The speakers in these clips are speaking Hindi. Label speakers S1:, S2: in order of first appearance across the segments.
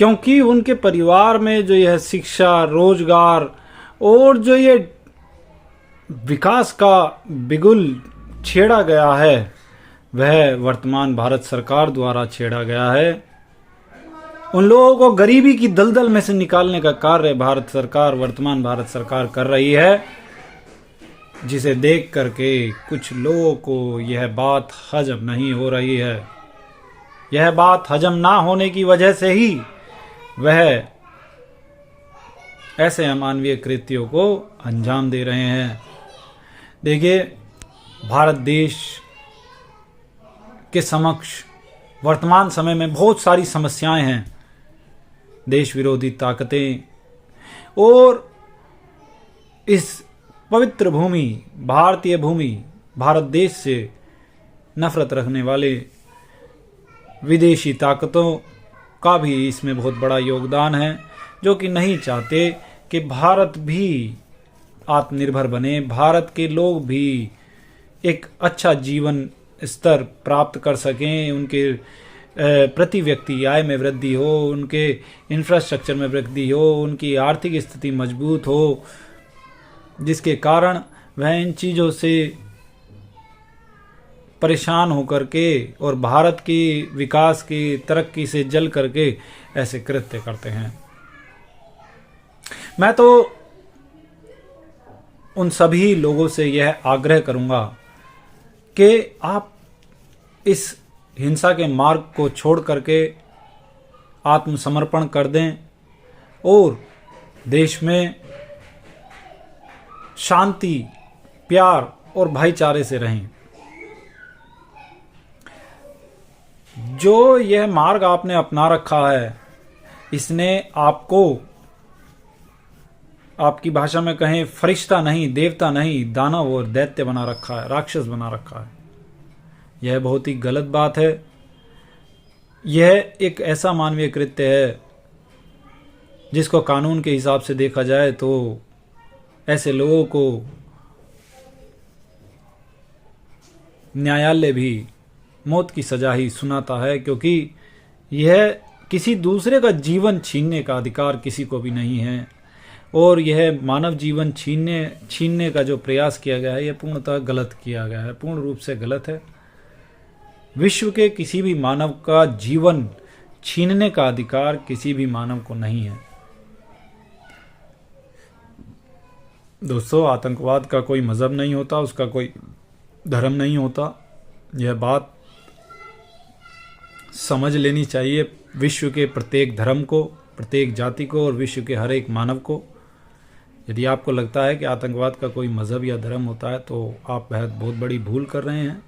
S1: क्योंकि उनके परिवार में जो यह शिक्षा, रोजगार और जो ये विकास का बिगुल छेड़ा गया है वह वर्तमान भारत सरकार द्वारा छेड़ा गया है। उन लोगों को गरीबी की दलदल में से निकालने का कार्य भारत सरकार, वर्तमान भारत सरकार कर रही है, जिसे देख करके कुछ लोगों को यह बात हजम नहीं हो रही है। यह बात हजम ना होने की वजह से ही वह ऐसे अमानवीय कृत्यों को अंजाम दे रहे हैं। देखिए, भारत देश के समक्ष वर्तमान समय में बहुत सारी समस्याएं हैं। देश विरोधी ताकतें और इस पवित्र भूमि, भारतीय भूमि, भारत देश से नफरत रखने वाले विदेशी ताकतों का भी इसमें बहुत बड़ा योगदान है, जो कि नहीं चाहते कि भारत भी आत्मनिर्भर बने, भारत के लोग भी एक अच्छा जीवन स्तर प्राप्त कर सकें, उनके प्रति व्यक्ति आय में वृद्धि हो, उनके इंफ्रास्ट्रक्चर में वृद्धि हो, उनकी आर्थिक स्थिति मजबूत हो, जिसके कारण वह इन चीज़ों से परेशान होकर के और भारत की विकास की तरक्की से जल करके ऐसे कृत्य करते हैं। मैं तो उन सभी लोगों से यह आग्रह करूंगा कि आप इस हिंसा के मार्ग को छोड़ करके आत्मसमर्पण कर दें और देश में शांति, प्यार और भाईचारे से रहें। जो यह मार्ग आपने अपना रखा है, इसने आपको, आपकी भाषा में कहें, फरिश्ता नहीं, देवता नहीं, दानव और दैत्य बना रखा है, राक्षस बना रखा है। यह बहुत ही गलत बात है। यह एक ऐसा मानवीय कृत्य है जिसको कानून के हिसाब से देखा जाए तो ऐसे लोगों को न्यायालय भी मौत की सजा ही सुनाता है, क्योंकि यह किसी दूसरे का जीवन छीनने का अधिकार किसी को भी नहीं है। और यह मानव जीवन छीनने का जो प्रयास किया गया है, यह पूर्णतः गलत किया गया है, पूर्ण रूप से गलत है। विश्व के किसी भी मानव का जीवन छीनने का अधिकार किसी भी मानव को नहीं है। दोस्तों, आतंकवाद का कोई मजहब नहीं होता, उसका कोई धर्म नहीं होता। यह बात समझ लेनी चाहिए विश्व के प्रत्येक धर्म को, प्रत्येक जाति को और विश्व के हर एक मानव को। यदि आपको लगता है कि आतंकवाद का कोई मजहब या धर्म होता है तो आप बहुत बड़ी भूल कर रहे हैं।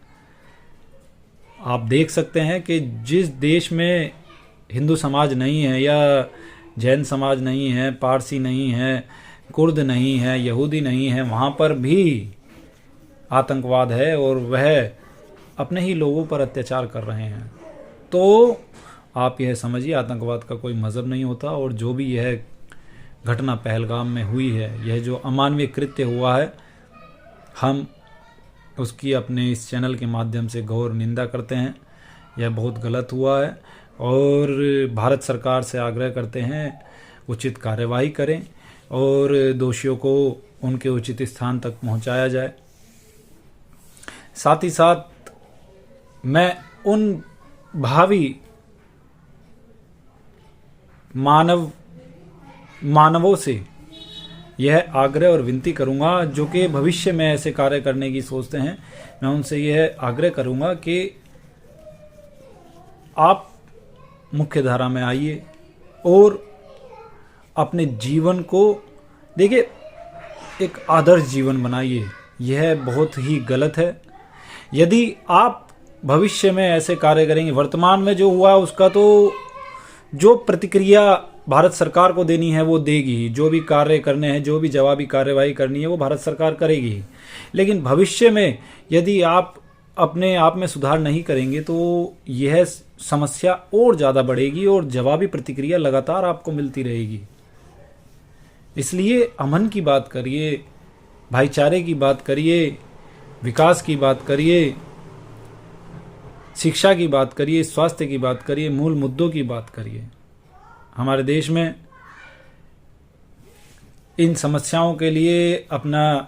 S1: आप देख सकते हैं कि जिस देश में हिंदू समाज नहीं है या जैन समाज नहीं है, पारसी नहीं है, कुर्द नहीं है, यहूदी नहीं है, वहाँ पर भी आतंकवाद है और वह अपने ही लोगों पर अत्याचार कर रहे हैं। तो आप यह समझिए, आतंकवाद का कोई मजहब नहीं होता। और जो भी यह घटना पहलगाम में हुई है, यह जो अमानवीय कृत्य हुआ है, हम उसकी अपने इस चैनल के माध्यम से घोर निंदा करते हैं। यह बहुत गलत हुआ है और भारत सरकार से आग्रह करते हैं उचित कार्यवाही करें और दोषियों को उनके उचित स्थान तक पहुंचाया जाए। साथ ही साथ मैं उन भावी मानवों से यह आग्रह और विनती करूंगा जो कि भविष्य में ऐसे कार्य करने की सोचते हैं। मैं उनसे यह आग्रह करूंगा कि आप मुख्य धारा में आइए और अपने जीवन को, देखिए, एक आदर्श जीवन बनाइए। यह बहुत ही गलत है। यदि आप भविष्य में ऐसे कार्य करेंगे, वर्तमान में जो हुआ उसका तो जो प्रतिक्रिया भारत सरकार को देनी है वो देगी, जो भी कार्य करने हैं, जो भी जवाबी कार्यवाही करनी है वो भारत सरकार करेगी। लेकिन भविष्य में यदि आप अपने आप में सुधार नहीं करेंगे तो यह समस्या और ज़्यादा बढ़ेगी और जवाबी प्रतिक्रिया लगातार आपको मिलती रहेगी। इसलिए अमन की बात करिए, भाईचारे की बात करिए, विकास की बात करिए, शिक्षा की बात करिए, स्वास्थ्य की बात करिए, मूल मुद्दों की बात करिए। हमारे देश में इन समस्याओं के लिए अपना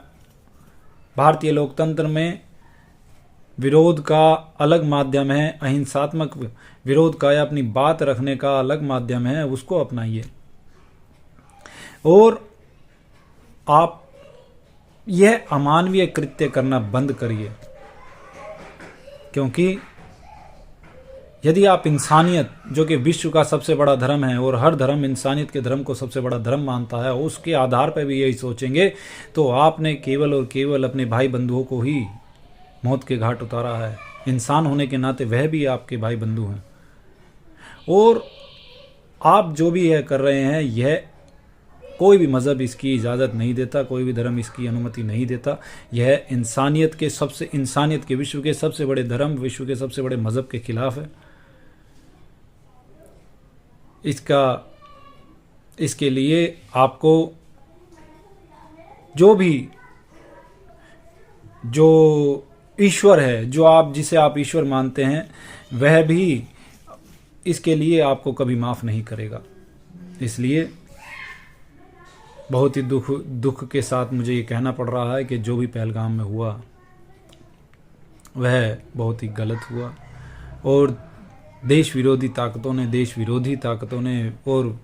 S1: भारतीय लोकतंत्र में विरोध का अलग माध्यम है, अहिंसात्मक विरोध का या अपनी बात रखने का अलग माध्यम है, उसको अपनाइए। और आप यह अमानवीय कृत्य करना बंद करिए, क्योंकि यदि आप इंसानियत, जो कि विश्व का सबसे बड़ा धर्म है और हर धर्म इंसानियत के धर्म को सबसे बड़ा धर्म मानता है, उसके आधार पर भी यही सोचेंगे तो आपने केवल और केवल अपने भाई बंधुओं को ही मौत के घाट उतारा है। इंसान होने के नाते वह भी आपके भाई बंधु हैं। और आप जो भी यह कर रहे हैं, यह कोई भी मज़हब इसकी इजाज़त नहीं देता, कोई भी धर्म इसकी अनुमति नहीं देता। यह इंसानियत के विश्व के सबसे बड़े धर्म, विश्व के सबसे बड़े मज़हब के खिलाफ है। इसके लिए आपको जो ईश्वर है, जिसे आप ईश्वर मानते हैं, वह भी इसके लिए आपको कभी माफ़ नहीं करेगा। इसलिए बहुत ही दुख के साथ मुझे ये कहना पड़ रहा है कि जो भी पहलगाम में हुआ वह बहुत ही गलत हुआ, और देश विरोधी ताकतों ने और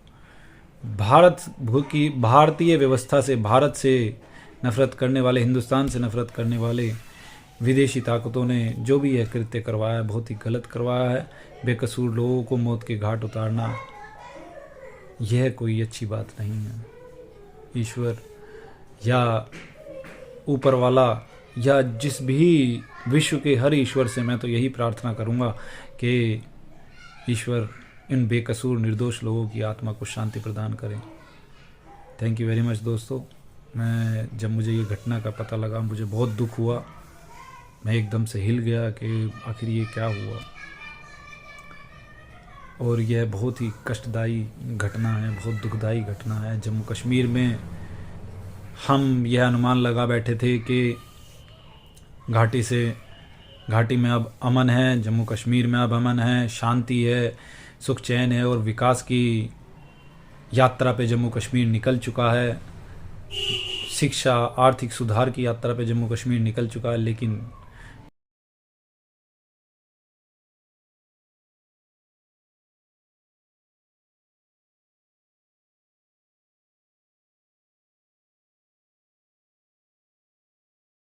S1: भारतीय व्यवस्था से, भारत से नफरत करने वाले, हिंदुस्तान से नफरत करने वाले विदेशी ताकतों ने जो भी यह कृत्य करवाया है, बहुत ही गलत करवाया है। बेकसूर लोगों को मौत के घाट उतारना, यह कोई अच्छी बात नहीं है। ईश्वर या ऊपर वाला या जिस भी विश्व के हर ईश्वर से मैं तो यही प्रार्थना करूंगा कि ईश्वर इन बेकसूर निर्दोष लोगों की आत्मा को शांति प्रदान करें। थैंक यू वेरी मच दोस्तों। जब मुझे ये घटना का पता लगा, मुझे बहुत दुख हुआ। मैं एकदम से हिल गया कि आखिर ये क्या हुआ। और यह बहुत ही कष्टदायी घटना है, बहुत दुखदायी घटना है। जम्मू कश्मीर में हम यह अनुमान लगा बैठे थे कि घाटी में अब अमन है, जम्मू कश्मीर में अब अमन है, शांति है, सुख चैन है और विकास की यात्रा पे जम्मू कश्मीर निकल चुका है। शिक्षा, आर्थिक सुधार की यात्रा पे जम्मू कश्मीर निकल चुका है। लेकिन